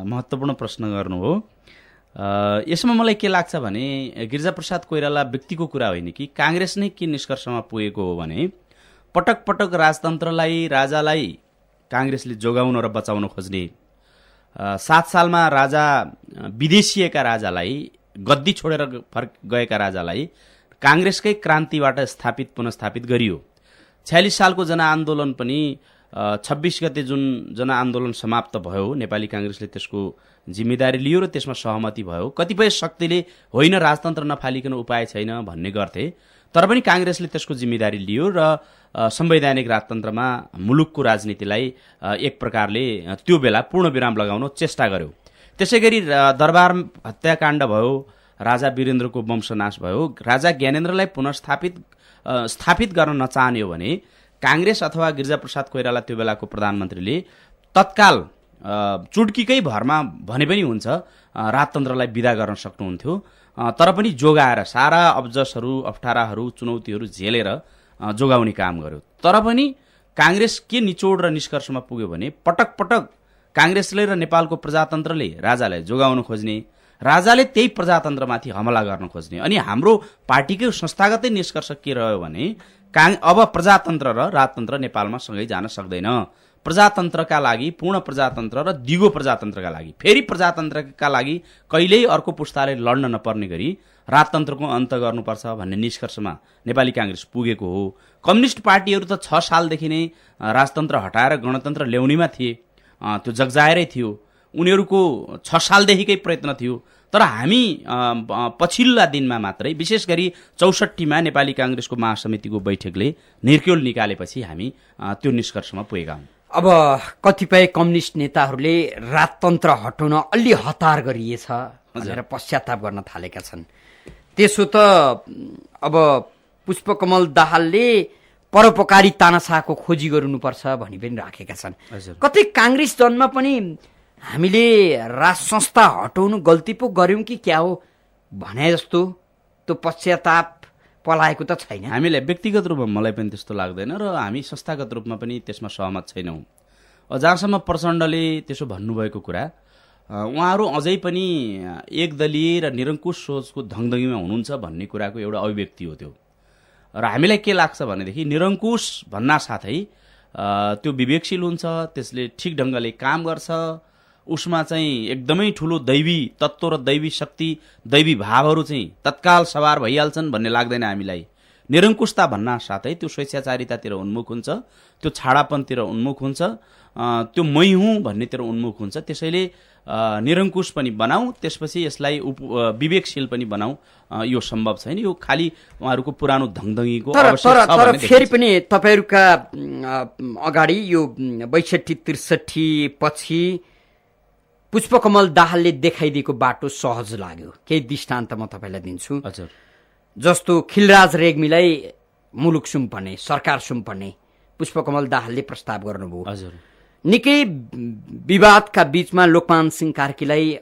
S2: महत्त्वपूर्ण प्रश्न गर्नुभयो। यसमा मलाई के लाग्छ भने गिरिजाप्रसाद कोइराला व्यक्तिको कुरा होइन कि काङ्ग्रेस नै के निष्कर्षमा पुगेको हो भने पटक पटक राजतन्त्रलाई, राजालाई काङ्ग्रेसले जोगाउन र बचाउन खोज्ने, 7 सालमा राजा विदेशिएका राजालाई, गद्दी छोडेर गएका राजालाई काङ्ग्रेसकै क्रान्तिबाट पुनस्थापित गरियो। 46 सालको जनआन्दोलन पनि 26 गते जुन जनआन्दोलन समाप्त भयो, नेपाली काङ्ग्रेसले त्यसको जिम्मेदारी लियो र त्यसमा सहमति भयो। कतिपय शक्तिले होइन राजतन्त्र नफालिकन उपाय छैन भन्ने गर्थे, तर पनि काङ्ग्रेसले त्यसको जिम्मेदारी लियो र संवैधानिक राजतन्त्रमा मुलुकको राजनीतिलाई एक प्रकारले त्यो बेला पूर्णविराम लगाउन चेष्टा गर्यो। त्यसै गरी दरबार हत्याकाण्ड भयो, राजा वीरेन्द्रको वंशनाश भयो। राजा ज्ञानेन्द्रलाई स्थापित गर्न नचाहने हो भने काङ्ग्रेस अथवा गिरिजाप्रसाद कोइराला त्यो बेलाको प्रधानमन्त्रीले तत्काल चुड्कीकै भरमा भने पनि हुन्छ राजतन्त्रलाई विदा गर्न सक्नुहुन्थ्यो, तर पनि जोगाएर सारा अब्जसहरू, अप्ठ्याराहरू, चुनौतीहरू झेलेर जोगाउने काम गर्यो। तर पनि काङ्ग्रेस के निचोड र निष्कर्षमा पुग्यो भने पटक पटक काङ्ग्रेसले र नेपालको प्रजातन्त्रले राजालाई जोगाउन खोज्ने, राजाले त्यही प्रजातन्त्रमाथि हमला गर्न खोज्ने। अनि हाम्रो पार्टीकै संस्थागतै निष्कर्ष के रह्यो भने अब प्रजातन्त्र र राजतन्त्र नेपालमा सँगै जान सक्दैन। प्रजातन्त्रका लागि पूर्ण प्रजातन्त्र र दिगो प्रजातन्त्रका लागि, फेरि प्रजातन्त्रका लागि कहिल्यै अर्को पुस्ताले लड्न नपर्ने गरी राजतन्त्रको अन्त गर्नुपर्छ भन्ने निष्कर्षमा नेपाली काङ्ग्रेस पुगेको हो। कम्युनिस्ट पार्टीहरू त 6 सालदेखि नै राजतन्त्र हटाएर गणतन्त्र ल्याउनेमा थिए, त्यो जगजाएरै थियो। उनीहरूको 6 सालदेखिकै प्रयत्न थियो। तर हामी पछिल्ला दिनमा मात्रै, विशेष गरी 64मा नेपाली काङ्ग्रेसको महासमितिको बैठकले निर्क्योल निकालेपछि हामी त्यो निष्कर्षमा पुगेका हौँ।
S1: अब कतिपय कम्युनिस्ट नेताहरूले राजतन्त्र हटाउन अलि हतार गरिएछ भनेर पश्चाताप गर्न थालेका छन्। त्यसो त अब पुष्पकमल दाहालले परोपकारी तानाशाहको खोजी गर्नुपर्छ भनी पनि राखेका छन्। कतै काङ्ग्रेस जन्म पनि हामीले राज संस्था हटाउनु गल्ती पो गर्यौँ कि क्या हो भने जस्तो त्यो पश्चाताप पलाएको त छैन।
S2: हामीलाई व्यक्तिगत रूपमा मलाई पनि त्यस्तो लाग्दैन र हामी संस्थागत रूपमा पनि त्यसमा सहमत छैनौँ। जहाँसम्म प्रचण्डले त्यसो भन्नुभएको कुरा, उहाँहरू अझै पनि एकदलीय र निरङ्कुश सोचको धङधङीमा हुनुहुन्छ भन्ने कुराको एउटा अभिव्यक्ति हो त्यो। र हामीलाई के लाग्छ भनेदेखि निरङ्कुश भन्नासाथै त्यो विवेकशील हुन्छ, त्यसले ठिक ढङ्गले काम गर्छ, उसमा चाहिँ एकदमै ठुलो दैवी तत्त्व र दैवी शक्ति, दैवी भावहरू चाहिँ तत्काल सवार भइहाल्छन् भन्ने लाग्दैन हामीलाई। निरङ्कुशता भन्ना साथै त्यो स्वेच्छाचारितातिर उन्मुख हुन्छ, त्यो छाडापनतिर उन्मुख हुन्छ, त्यो मै हुँ भन्नेतिर उन्मुख हुन्छ। त्यसैले निरङ्कुश पनि बनाऊ, त्यसपछि यसलाई विवेकशील पनि बनाऊ, यो सम्भव छैन। यो खालि उहाँहरूको पुरानो धङधङीको
S1: आवश्यकता छ। तर फेरि पनि तपाईँहरूका अगाडि यो 62-63 पछि पुष्पकमल दाहालले देखाइदिएको बाटो सहज लाग्यो। केही दृष्टान्त म तपाईँलाई दिन्छु।
S2: हजुर,
S1: जस्तो खिलराज रेग्मीलाई मुलुक सुम्पने, सरकार सुम्पने पुष्पकमल दाहालले प्रस्ताव गर्नुभयो।
S2: हजुर,
S1: निकै विवादका बीचमा लोकमान सिंह कार्कीलाई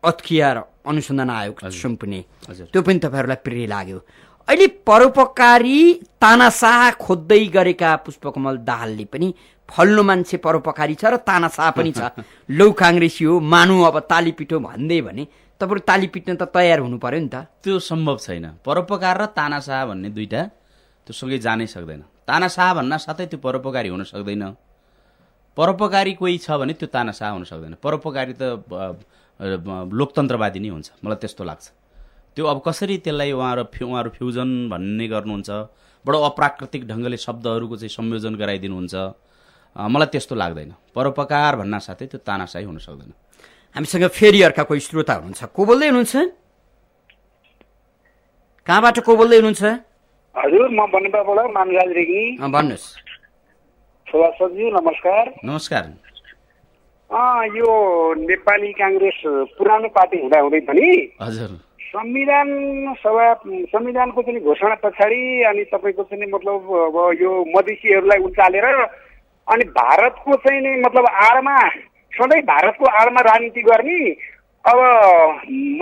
S1: अत्किया अनुसन्धान आयोग सुम्पिने त्यो पनि तपाईँहरूलाई प्रिय लाग्यो। अहिले परोपकारी तानाशाह खोज्दै गरेका पुष्पकमल दाहालले पनि फल्नु मान्छे परोपकारी छ र तानाशाह पनि छ, लौ काङ्ग्रेसी हो मानु अब ताली पिटो भन्दै भने तपाईँहरू ताली पिट्न त तयार हुनु पर्यो नि त।
S2: त्यो सम्भव छैन। परोपकार र तानाशाह भन्ने दुईटा त्यो सँगै जानै सक्दैन। तानाशाह भन्न साथै त्यो परोपकारी हुन सक्दैन। परोपकारी कोही छ भने त्यो तानाशाह हुन सक्दैन। परोपकारी त लोकतन्त्रवादी नै हुन्छ, मलाई त्यस्तो लाग्छ। त्यो अब कसरी त्यसलाई उहाँहरू फ्युजन भन्ने गर्नुहुन्छ, बडो अप्राकृतिक ढङ्गले शब्दहरूको चाहिँ संयोजन गराइदिनुहुन्छ, मलाई त्यस्तो लाग्दैन। परोपकार भन्न साथै त्यो तानाशाही हुन सक्दैन।
S1: हामीसँग फेरि अर्का कोही श्रोता हुनुहुन्छ। को बोल्दै हुनुहुन्छ? कहाँबाट को बोल्दै हुनुहुन्छ?
S5: हजुर, म बनेपाबाट मानराज रेग्मी।
S1: भन्नुहोस्।
S5: सुभाषजी नमस्कार।
S2: नमस्कार।
S5: यो नेपाली काङ्ग्रेस पुरानो पार्टी हुँदाहुँदै पनि
S2: हजुर
S5: संविधानको चाहिँ घोषणा पछाडि अनि तपाईँको चाहिँ मतलब अब यो मधेसीहरूलाई उचालेर अनि भारतको चाहिँ नि मतलब आडमा सधैँ भारतको आडमा राजनीति गर्ने, अब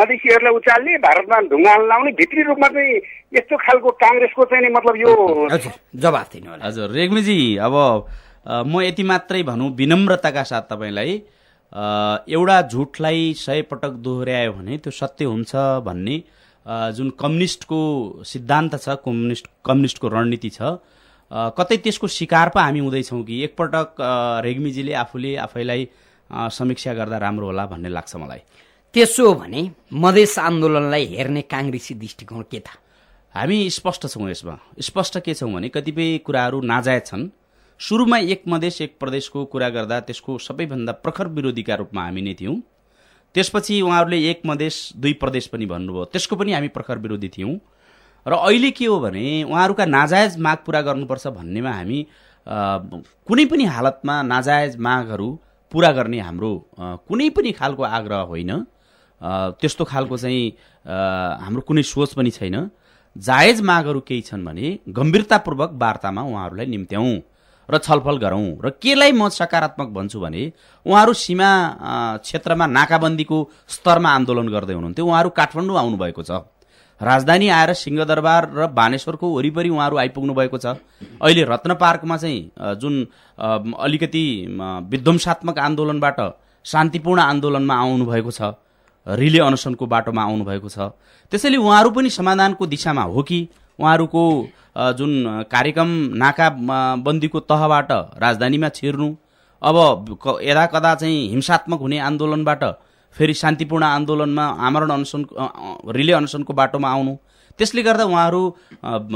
S5: मधेसीहरूलाई उचाल्ने, भारतमा ढुङ्गा लाउने, भित्री रूपमा चाहिँ यस्तो खालको काङ्ग्रेसको चाहिँ नि मतलब यो
S1: जवाफ दिनु होला।
S2: हजुर रेग्मीजी, अब म यति मात्रै भनौँ विनम्रताका साथ तपाईँलाई, एउटा झुटलाई 100 पटक दोहोऱ्यायो भने त्यो सत्य हुन्छ भन्ने जुन कम्युनिस्टको सिद्धान्त छ, कम्युनिस्टको रणनीति छ, कतै त्यसको शिकार पो हामी हुँदैछौँ कि एकपटक रेग्मीजीले आफैलाई समीक्षा गर्दा राम्रो होला भन्ने लाग्छ मलाई।
S1: त्यसो हो भने मधेस आन्दोलनलाई हेर्ने काङ्ग्रेसी दृष्टिकोण के त?
S2: हामी स्पष्ट छौँ यसमा। स्पष्ट के छौँ भने कतिपय कुराहरू नाजायज छन्। सुरुमा एक मधेस एक प्रदेशको कुरा गर्दा त्यसको सबैभन्दा प्रखर विरोधीका रूपमा हामी नै थियौँ। त्यसपछि उहाँहरूले एक मधेस दुई प्रदेश पनि भन्नुभयो, त्यसको पनि हामी प्रखर विरोधी थियौँ। र अहिले के हो भने उहाँहरूका नाजायज माग पुरा गर्नुपर्छ भन्नेमा हामी कुनै पनि हालतमा नाजायज मागहरू पुरा गर्ने हाम्रो कुनै पनि खालको आग्रह होइन, त्यस्तो खालको चाहिँ हाम्रो कुनै सोच पनि छैन। जायज मागहरू केही छन् भने गम्भीरतापूर्वक वार्तामा उहाँहरूलाई निम्त्याउँ र छलफल गरौँ। र केलाई म सकारात्मक भन्छु भने उहाँहरू सीमा क्षेत्रमा नाकाबन्दीको स्तरमा आन्दोलन गर्दै हुनुहुन्थ्यो, उहाँहरू काठमाडौँ आउनुभएको छ, राजधानी आएर सिंहदरबार र बानेश्वरको वरिपरि उहाँहरू आइपुग्नु भएको छ। अहिले रत्न पार्कमा चाहिँ जुन अलिकति विध्वंसात्मक आन्दोलनबाट शान्तिपूर्ण आन्दोलनमा आउनुभएको छ, रिले अनसनको बाटोमा आउनुभएको छ। त्यसैले उहाँहरू पनि समाधानको दिशामा हो कि उहाँहरूको जुन कार्यक्रम नाकाबन्दीको तहबाट राजधानीमा छिर्नु, अब यदा कदा चाहिँ हिंसात्मक हुने आन्दोलनबाट फेरि शान्तिपूर्ण आन्दोलनमा आमरण अनसन रिले अनसनको बाटोमा आउनु, त्यसले गर्दा उहाँहरू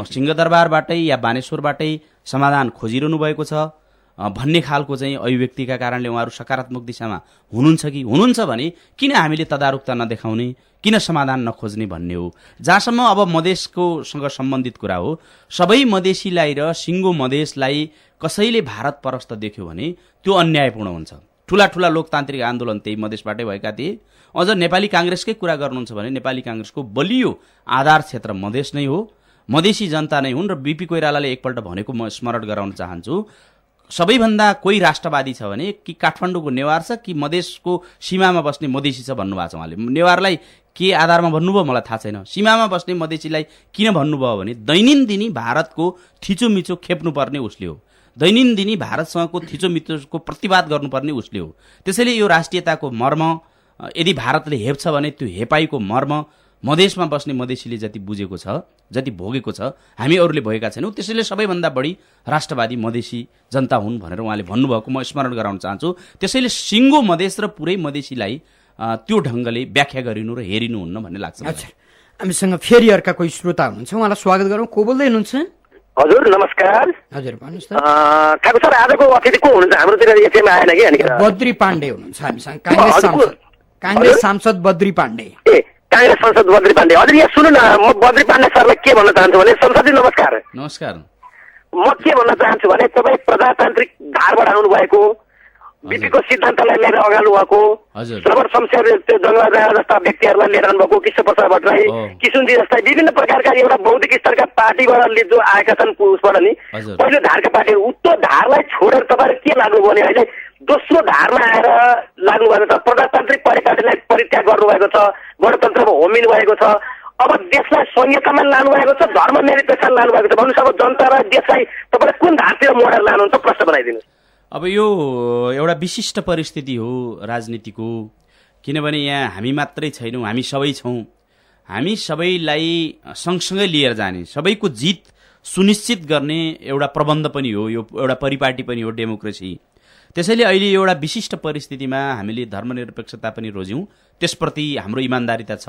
S2: सिंहदरबारबाटै या बानेश्वरबाटै समाधान खोजिरहनु भएको छ भन्ने खालको चाहिँ अभिव्यक्तिका कारणले उहाँहरू सकारात्मक दिशामा हुनुहुन्छ कि हुनुहुन्छ भने किन हामीले तदारुकता नदेखाउने, किन समाधान नखोज्ने भन्ने हो। जहाँसम्म अब मधेसकोसँग सम्बन्धित कुरा हो, सबै मधेसीलाई र सिङ्गो मधेसलाई कसैले भारत परस्त देख्यो भने त्यो अन्यायपूर्ण हुन्छ। ठुला ठुला लोकतान्त्रिक आन्दोलन त्यही मधेसबाटै भएका थिए। अझ नेपाली काङ्ग्रेसकै कुरा गर्नुहुन्छ भने नेपाली काङ्ग्रेसको बलियो आधार क्षेत्र मधेस नै हो, मधेसी जनता नै हुन्। र बीपी कोइरालाले एकपल्ट भनेको म स्मरण गराउन चाहन्छु, सबैभन्दा कोही राष्ट्रवादी छ भने कि काठमाडौँको नेवार छ कि मधेसको सीमामा बस्ने मधेसी छ भन्नुभएको छ। उहाँले नेवारलाई के आधारमा भन्नुभयो मलाई थाहा छैन, सीमामा बस्ने मधेसीलाई किन भन्नुभयो भने दैनन्दिनी भारतको थिचोमिचो खेप्नुपर्ने उसले हो, दैनन्दिनी भारतसँगको थिचोमिचोको प्रतिवाद गर्नुपर्ने उसले हो। त्यसैले यो राष्ट्रियताको मर्म यदि भारतले हेप्छ भने त्यो हेपाईको मर्म मधेसमा बस्ने मधेसीले जति बुझेको छ, जति भोगेको छ, हामी अरूले भएका छैनौँ। त्यसैले सबैभन्दा बढी राष्ट्रवादी मधेसी जनता हुन् भनेर उहाँले भन्नुभएको म स्मरण गराउन चाहन्छु। त्यसैले सिङ्गो मधेस र पुरै मधेसीलाई त्यो ढङ्गले व्याख्या गरिनु र हेरिनु हुन्न भन्ने लाग्छ।
S1: अच्छा, हामीसँग फेरि अर्का कोही श्रोता हुनुहुन्छ, उहाँलाई स्वागत गरौँ। को बोल्दै हुनुहुन्छ?
S6: हजुर नमस्कार।
S1: हजुर भन्नुहोस् त।
S6: ठाकुर सर, आजको अतिथि को हुनुहुन्छ? हाम्रोतिर एफएम आएन कि? अनि
S1: बद्री पाण्डे हुनुहुन्छ हामीसँग, काङ्ग्रेस सांसद बद्री पाण्डे।
S6: ए काङ्ग्रेस सांसद बद्री पाण्डे। हजुर यहाँ सुन्नु न, म बद्री पाण्डे सरलाई के भन्न चाहन्छु भने, संसदजी नमस्कार।
S2: नमस्कार।
S6: म के भन्न चाहन्छु भने तपाईँ प्रजातान्त्रिक धारबाट आउनुभएको, बीपीको सिद्धान्तलाई लिएर अगाडि भएको, श्रवण शमशेर त्यो जङ्गबहादुर जस्ता व्यक्तिहरूलाई लिएर आउनुभएको, कृष्ण प्रसाद भट्टराई, किशुनजी जस्ता विभिन्न प्रकारका एउटा बौद्धिक स्तरका पार्टीबाट जो आएका छन् उसबाट नि पहिलो धारका पार्टी, उक्त धारलाई छोडेर तपाईँहरू के लाग्नुभयो भने अहिले दोस्रो धारमा आएर लाग्नुभएको छ, प्रजातान्त्रिक परिपाटीलाई परित्याग गर्नुभएको छ, गणतन्त्रमा होमिनु भएको छ, अब देशलाई संहितामा लानुभएको छ, धर्मनिरपेक्षता लानुभएको छ। भन्नुहोस् अब जनता र देशलाई तपाईँले कुन धारतिर मोडेर लानुहुन्छ प्रश्न बनाइदिनुहोस्।
S2: अब यो एउटा विशिष्ट परिस्थिति हो राजनीतिको, किनभने यहाँ हामी मात्रै छैनौँ, हामी सबै छौँ। हामी सबैलाई सँगसँगै लिएर जाने, सबैको जित सुनिश्चित गर्ने एउटा प्रबन्ध पनि हो, यो एउटा परिपाटी पनि हो डेमोक्रेसी। त्यसैले अहिले एउटा विशिष्ट परिस्थितिमा हामीले धर्मनिरपेक्षता पनि रोज्यौँ, त्यसप्रति हाम्रो इमान्दारिता छ।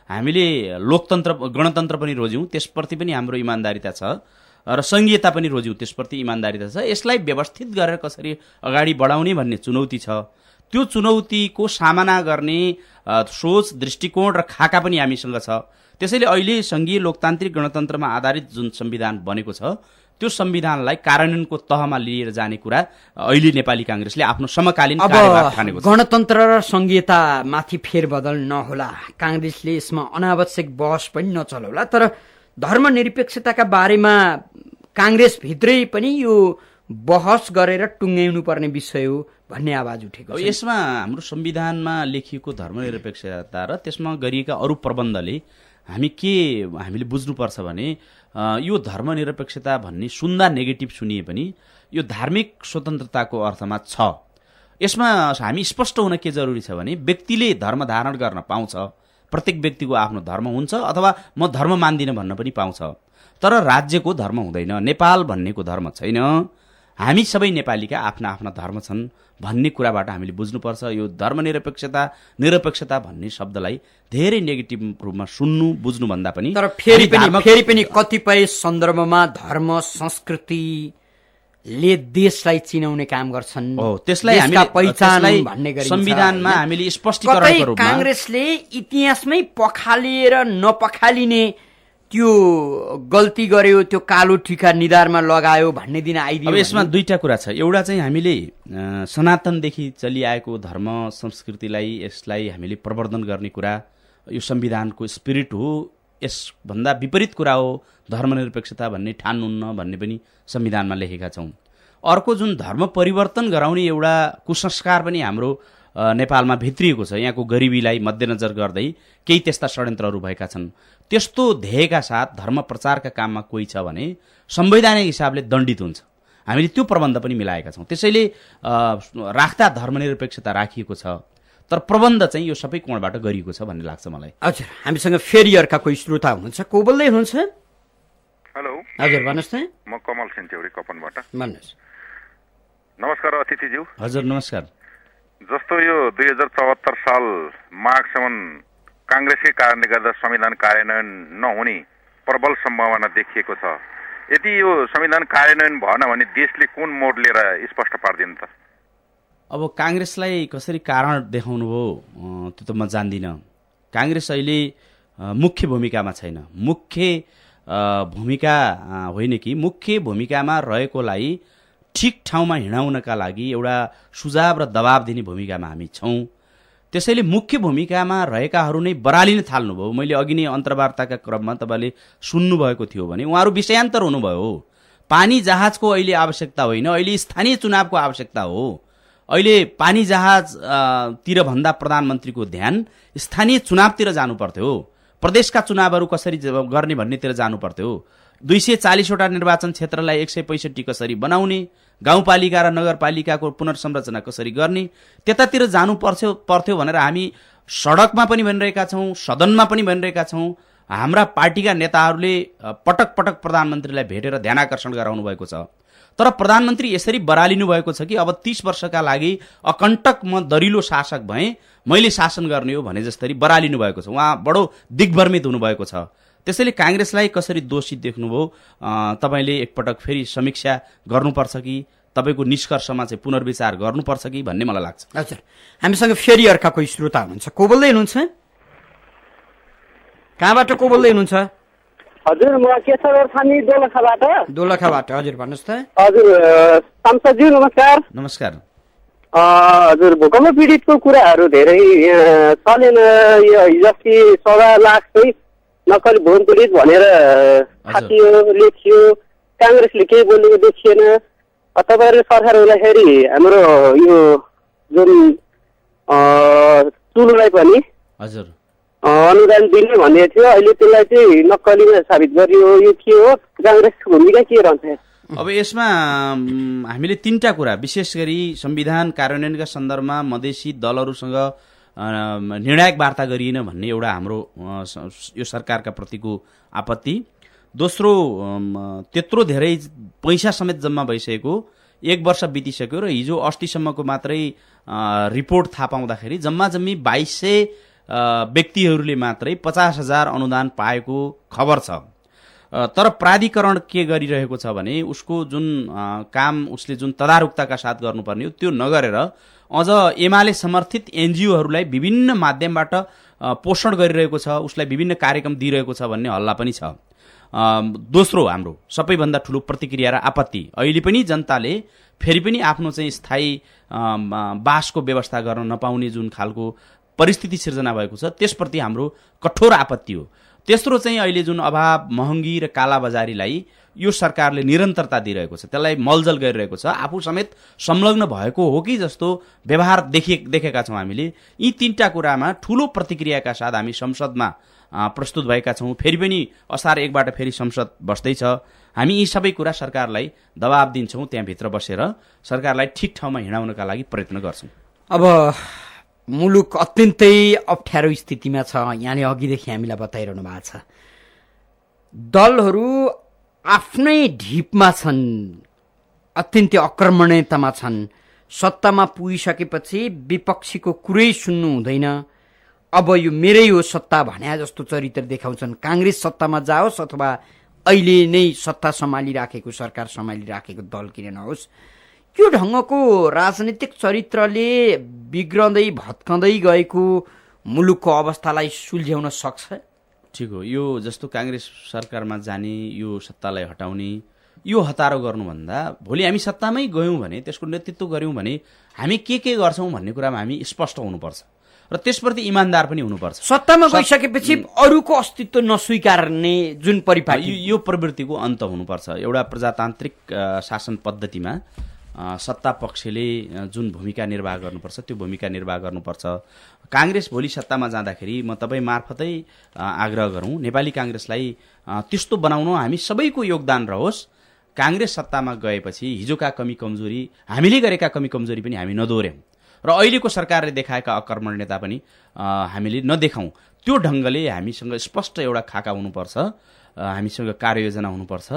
S2: हामीले लोकतन्त्र गणतन्त्र पनि रोज्यौँ, त्यसप्रति पनि हाम्रो इमान्दारिता छ, र संघीयता पनि रोज्यौँ, त्यसप्रति इमान्दारिता छ। यसलाई व्यवस्थित गरेर कसरी अगाडि बढाउने भन्ने चुनौती छ। त्यो चुनौतीको सामना गर्ने सोच, दृष्टिकोण र खाका पनि हामीसँग छ। त्यसैले अहिले संघीय लोकतान्त्रिक गणतन्त्रमा आधारित जुन संविधान बनेको छ, त्यो संविधानलाई कार्यान्वयनको तहमा लिएर जाने कुरा अहिले नेपाली कांग्रेसले आफ्नो समकालीन कार्यभार ठानेको छ।
S1: गणतन्त्र र संघीयता माथि फेरबदल नहोला, कांग्रेसले यसमा अनावश्यक बहस पनि नचलाउला, तर धर्मनिरपेक्षताका बारेमा कांग्रेस भित्रै पनि यो बहस गरेर टुङ्ग्याउनु पर्ने विषय हो भन्ने आवाज उठेको छ।
S2: यसमा हाम्रो संविधानमा लेखिएको धर्मनिरपेक्षता र त्यसमा गरिएका अरू प्रबन्धले हामीले बुझ्नुपर्छ भने यो धर्मनिरपेक्षता भन्ने सुन्दा नेगेटिभ सुनिए पनि यो धार्मिक स्वतन्त्रताको अर्थमा छ। यसमा हामी स्पष्ट हुन के जरुरी छ भने व्यक्तिले धर्म धारण गर्न पाउँछ, प्रत्येक व्यक्तिको आफ्नो धर्म हुन्छ, अथवा म धर्म मान्दिनँ भन्न पनि पाउँछ, तर राज्यको धर्म हुँदैन, नेपाल भन्नेको धर्म छैन, हामी सबै नेपालीका आफ्ना आफ्ना धर्म छन् भन्ने कुराबाट हामीले बुझ्नुपर्छ। यो निरपेक्षता भन्ने शब्दलाई धेरै नेगेटिभ रूपमा सुन्नु बुझ्नुभन्दा पनि
S1: तर फेरि पनि कतिपय सन्दर्भमा धर्म संस्कृतिले देशलाई चिनाउने काम गर्छन्।
S2: त्यसलाई हामीले पहिचान भन्ने गरिन्छ। संविधानमा हामीले स्पष्टीकरणको रूपमा
S1: कांग्रेसले इतिहासमै पखालिएर नपखालिने त्यो गल्ती गर्यो, त्यो कालो टीका निधारमा लगायो भन्ने दिन आइदियो।
S2: अब यसमा दुईटा कुरा छ। एउटा चाहिँ हामीले सनातनदेखि चलिआएको धर्म संस्कृतिलाई यसलाई हामीले प्रवर्धन गर्ने कुरा यो संविधानको स्पिरिट हो, यसभन्दा विपरीत कुरा हो धर्मनिरपेक्षता भन्ने ठान्नुहुन्न भन्ने पनि संविधानमा लेखेका छौँ। अर्को जुन धर्म परिवर्तन गराउने एउटा कुसंस्कार पनि हाम्रो नेपालमा भित्रिएको छ, यहाँको गरिबीलाई मध्यनजर गर्दै केही त्यस्ता षड्यन्त्रहरू भएका छन्। त्यस्तो ध्येयका साथ धर्म प्रचारका काममा कोही छ भने संवैधानिक हिसाबले दण्डित हुन्छ। हामीले त्यो प्रबन्ध पनि मिलाएका छौँ। त्यसैले राख्दा धर्मनिरपेक्षता राखिएको छ, तर प्रबन्ध चाहिँ यो सबै कोणबाट गरिएको छ भन्ने लाग्छ मलाई।
S1: हजुर, हामीसँग फेरि अर्का कोही श्रोता हुनुहुन्छ, को बोल्दै हुनुहुन्छ?
S7: हेलो,
S1: हजुर भन्नुहोस् न।
S7: म कमल सेन्चौरी कपनबाट।
S1: भन्नुहोस्।
S7: नमस्कार अतिथिज्यू।
S2: हजुर नमस्कार।
S7: जस्तो यो 2074 साल माघसम्म कांग्रेसकै कारणले गर्दा संविधान कार्यान्वयन नहुने प्रबल सम्भावना देखिएको छ। यदि यो संविधान कार्यान्वयन भएन भने देशले कुन मोड लिएर स्पष्ट पार्दिनु त?
S2: अब कांग्रेसलाई कसरी कारण देखाउनु हो त्यो त म जान्दिनँ। कांग्रेस अहिले मुख्य भूमिकामा छैन। मुख्य भूमिका होइन कि मुख्य भूमिकामा रहेकोलाई ठिक ठाउँमा हिँडाउनका लागि एउटा सुझाव र दबाब दिने भूमिकामा हामी छौँ। त्यसैले मुख्य भूमिकामा रहेकाहरू नै बरालिन थाल्नुभयो। मैले अघि नै अन्तर्वार्ताका क्रममा तपाईँले सुन्नुभएको थियो भने उहाँहरू विषयान्तर हुनुभयो। पानी जहाजको अहिले आवश्यकता होइन, अहिले स्थानीय चुनावको आवश्यकता हो। अहिले पानी जहाजतिर भन्दा प्रधानमन्त्रीको ध्यान स्थानीय चुनावतिर जानु पर्थ्यो, प्रदेशका चुनावहरू कसरी गर्ने भन्नेतिर जानु पर्थ्यो। 240वटा निर्वाचन क्षेत्रलाई 165 कसरी बनाउने, गाउँपालिका र नगरपालिकाको पुनर्संरचना कसरी गर्ने, त्यतातिर जानु पर्थ्यो भनेर हामी सडकमा पनि भनिरहेका छौँ, सदनमा पनि भनिरहेका छौँ। हाम्रा पार्टीका नेताहरूले पटक पटक प्रधानमन्त्रीलाई भेटेर ध्यानाकर्षण गराउनु भएको छ। तर प्रधानमन्त्री यसरी बरालिनु भएको छ कि अब 30 वर्षका लागि अकण्टक म दरिलो शासक भएँ, मैले शासन गर्ने हो भने जस्तरी बरालिनु भएको छ। उहाँ बडो दिग्भ्रमित हुनुभएको छ। त्यसैले कांग्रेसलाई कसरी दोषी देख्नुभयो, तपाईँले एकपटक फेरि समीक्षा गर्नुपर्छ कि तपाईँको निष्कर्षमा चाहिँ पुनर्विचार गर्नुपर्छ कि भन्ने मलाई लाग्छ।
S1: हजुर, हामीसँग फेरि अर्का कोही श्रोता हुनुहुन्छ, को बोल्दै हुनुहुन्छ? कहाँबाट को बोल्दै हुनुहुन्छ?
S6: हजुर, म केशव थामी
S1: दोलखाबाट। हजुर भन्नुहोस् त।
S6: हजुर सांसदज्यू नमस्कार।
S2: नमस्कार।
S6: हजुर, भूकम्प पीडितको कुराहरू धेरै चलेन। यो हिजोअस्ति 1.25 लाख चाहिँ नक्कली भूकम्प पीडित भनेर छापियो, लेखियो, कांग्रेसले केही बोलेको देखिएन। तपाईँहरूले सरकार हुँदाखेरि हाम्रो यो जुन चुलोलाई पनि
S2: हजुर
S6: अनुदान दिने भन्ने थियो, अहिले त्यसलाई चाहिँ नक्कलीमा साबित गरियो। यो के हो, काङ्ग्रेसको भूमिका के रहन्छ?
S2: अब यसमा हामीले तीनटा कुरा, विशेष गरी संविधान कार्यान्वयनका सन्दर्भमा मधेसी दलहरूसँग निर्णायक वार्ता गरिएन भन्ने एउटा हाम्रो यो सरकारका प्रतिको आपत्ति। दोस्रो, त्यत्रो धेरै पैसा समेत जम्मा भइसकेको, 1 वर्ष बितिसक्यो र हिजो अस्तिसम्मको मात्रै रिपोर्ट थाहा पाउँदाखेरि जम्मा जम्मी 2200 व्यक्तिहरूले मात्रै 50,000 अनुदान पाएको खबर छ। तर प्राधिकरण के गरिरहेको छ भने उसको जुन काम उसले जुन तदारुकताका साथ गर्नुपर्ने हो त्यो नगरेर अझ एमाले समर्थित एनजिओहरूलाई विभिन्न माध्यमबाट पोषण गरिरहेको छ, उसलाई विभिन्न कार्यक्रम दिइरहेको छ भन्ने हल्ला पनि छ। दोस्रो, हाम्रो सबैभन्दा ठुलो प्रतिक्रिया र आपत्ति, अहिले पनि जनताले फेरि पनि आफ्नो चाहिँ स्थायी बासको व्यवस्था गर्न नपाउने जुन खालको परिस्थिति सिर्जना भएको छ त्यसप्रति हाम्रो कठोर आपत्ति हो। तेस्रो चाहिँ अहिले जुन अभाव, महँगी र कालाबजारीलाई यो सरकारले निरन्तरता दिइरहेको छ, त्यसलाई मलजल गरिरहेको छ, आफू समेत संलग्न भएको हो कि जस्तो व्यवहार देखेका छौँ हामीले। यी तीनटा कुरामा ठुलो प्रतिक्रियाका साथ हामी संसदमा प्रस्तुत भएका छौँ। फेरि पनि असार 1बाट फेरि संसद बस्दैछ। हामी यी सबै कुरा सरकारलाई दबाब दिन्छौँ, त्यहाँभित्र बसेर सरकारलाई ठिक ठाउँमा हिँडाउनका लागि प्रयत्न गर्छौँ।
S1: अब मुलुक अत्यन्तै अप्ठ्यारो स्थितिमा छ, यहाँले अघिदेखि हामीलाई बताइरहनु भएको छ। दलहरू आफ्नै ढिपमा छन्, अत्यन्तै आक्रमणीयतामा छन्। सत्तामा पुगिसकेपछि विपक्षीको कुरै सुन्नु हुँदैन। अब यो मेरै हो सत्ता भन्या जस्तो चरित्र देखाउँछन्। काङ्ग्रेस सत्तामा जाओस् अथवा अहिले नै सत्ता सम्हालिराखेको, सरकार सम्हालिराखेको दल किन नहोस्, यो ढङ्गको राजनीतिक चरित्रले बिग्रँदै भत्कँदै गएको मुलुकको अवस्थालाई सुल्झ्याउन सक्छ?
S2: ठिक हो। यो जस्तो काङ्ग्रेस सरकारमा जाने, यो सत्तालाई हटाउने, यो हतारो गर्नुभन्दा भोलि हामी सत्तामै गयौँ भने, त्यसको नेतृत्व गऱ्यौँ भने हामी के गर्छौँ भन्ने कुरामा हामी स्पष्ट हुनुपर्छ र त्यसप्रति इमान्दार पनि हुनुपर्छ।
S1: सत्तामा गइसकेपछि अरूको अस्तित्व नस्वीकार्ने जुन परिपाटी,
S2: यो प्रवृत्तिको अन्त हुनुपर्छ। एउटा प्रजातान्त्रिक शासन पद्धतिमा सत्ता पक्षले जुन भूमिका निर्वाह गर्नुपर्छ त्यो भूमिका निर्वाह गर्नुपर्छ। काङ्ग्रेस भोलि सत्तामा जाँदाखेरि म तपाईँ मार्फतै आग्रह गरौँ, नेपाली काङ्ग्रेसलाई त्यस्तो बनाउन हामी सबैको योगदान रहोस्। काङ्ग्रेस सत्तामा गएपछि हिजोका कमी कमजोरी, हामीले गरेका कमी कमजोरी पनि हामी नदोर्यौँ र अहिलेको सरकारले देखाएका अकर्मण्यता पनि हामीले नदेखाउँ। त्यो ढङ्गले हामीसँग स्पष्ट एउटा खाका हुनुपर्छ, हामीसँग कार्ययोजना हुनुपर्छ,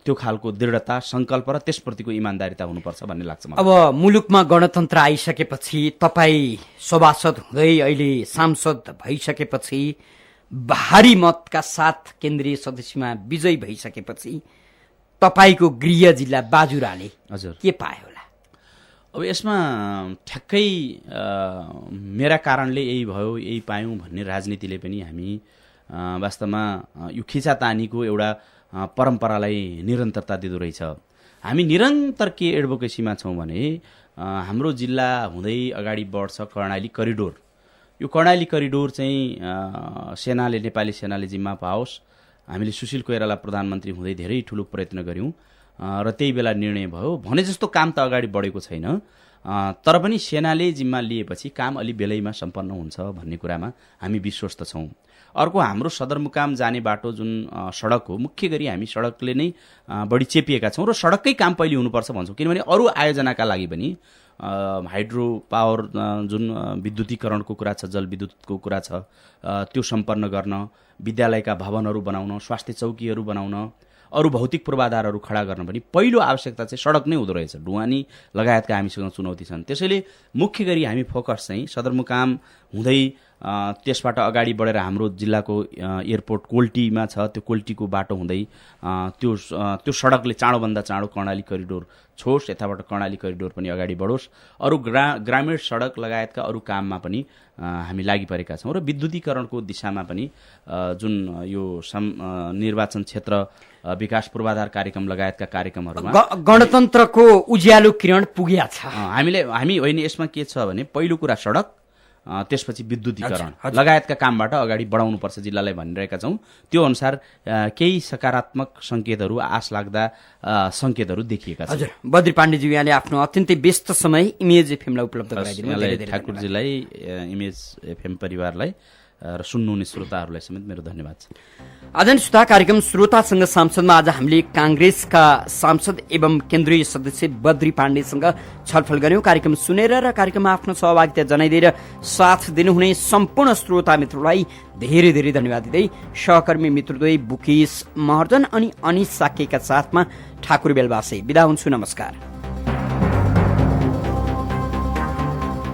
S2: त्यो खालको दृढता, सङ्कल्प र त्यसप्रतिको इमान्दारिता हुनुपर्छ भन्ने लाग्छ मलाई।
S1: अब मुलुकमा गणतन्त्र आइसकेपछि, तपाईँ सभासद हुँदै अहिले सांसद भइसकेपछि, भारी मतका साथ केन्द्रीय सदस्यमा विजयी भइसकेपछि तपाईँको गृह जिल्ला बाजुराले
S2: हजुर
S1: के पायो होला?
S2: अब यसमा ठ्याक्कै मेरा कारणले यही भयो, यही पायौँ भन्ने राजनीतिले पनि हामी वास्तवमा यो खिचातानीको एउटा परम्परालाई निरन्तरता दिँदो रहेछ। हामी निरन्तर के एडभोकेसीमा छौँ भने हाम्रो जिल्ला हुँदै अगाडि बढ्छ कर्णाली करिडोर। यो कर्णाली करिडोर चाहिँ सेनाले, नेपाली सेनाले जिम्मा पाओस्। हामीले सुशील कोइराला प्रधानमन्त्री हुँदै धेरै ठुलो प्रयत्न गऱ्यौँ र त्यही बेला निर्णय भयो। भने जस्तो काम त अगाडि बढेको छैन, तर पनि सेनाले जिम्मा लिएपछि काम अलि बेलैमा सम्पन्न हुन्छ भन्ने कुरामा हामी विश्वस्त छौँ। अर्को, हाम्रो सदरमुकाम जाने बाटो जुन सडक हो, मुख्य गरी हामी सडकले नै बढी चेपिएका छौँ र सडककै काम पहिले हुनुपर्छ भन्छौँ। किनभने अरू आयोजनाका लागि पनि हाइड्रो पावर जुन विद्युतीकरणको कुरा छ, जलविद्युतको कुरा छ, त्यो सम्पन्न गर्न, विद्यालयका भवनहरू बनाउन, स्वास्थ्य चौकीहरू बनाउन, अरू भौतिक पूर्वाधारहरू खडा गर्न पनि पहिलो आवश्यकता चाहिँ सडक नै हुँदो रहेछ। ढुवानी लगायतका हामीसँग चुनौती छन्। त्यसैले मुख्य गरी हामी फोकस चाहिँ सदरमुकाम हुँदै त्यसबाट अगाडि बढेर हाम्रो जिल्लाको एयरपोर्ट कोल्टीमा छ, त्यो कोल्टीको बाटो हुँदै त्यो सडकले चाँडोभन्दा चाँडो कर्णाली करिडोर छोस्, यताबाट कर्णाली करिडोर पनि अगाडि बढोस्। अरू ग्रामीण सडक लगायतका अरू काममा पनि हामी लागि परेका छौँ र विद्युतीकरणको दिशामा पनि जुन यो निर्वाचन क्षेत्र विकास पूर्वाधार कार्यक्रम लगायतका कार्यक्रमहरूमा
S1: गणतन्त्रको उज्यालो किरण पुगेको छ।
S2: हामी होइन, यसमा के छ भने पहिलो कुरा सडक, त्यसपछि विद्युतीकरण लगायतका कामबाट अगाडि बढाउनुपर्छ जिल्लालाई भनिरहेका छौँ। त्यो अनुसार केही सकारात्मक सङ्केतहरू, आश लाग्दा सङ्केतहरू देखिएका छन्।
S1: हजुर, बद्री पाण्डेजी, यहाँले आफ्नो अत्यन्तै व्यस्त समय इमेज एफएमलाई उपलब्ध गराइदिनु।
S2: ठाकुरजीलाई, इमेज एफएम परिवारलाई र सुन्नुहुने श्रोताहरूलाई समेत मेरो धन्यवाद छ।
S1: आदरणीय श्रोता, कार्यक्रम श्रोतासँग सांसदमा आज हामीले कांग्रेसका सांसद एवं केन्द्रीय सदस्य बद्री पाण्डेसँग छलफल गर्यौं। कार्यक्रम सुनेर र कार्यक्रममा आफ्नो सहभागिता जनाइदिएर साथ दिनुहुने सम्पूर्ण श्रोता मित्रलाई धेरै धेरै धन्यवाद दिँदै सहकर्मी मित्रद्वय बुकेश महर्जन अनि अनिश साकेका साथमा ठाकुर बेलबासे बिदा हुन्छु। नमस्कार।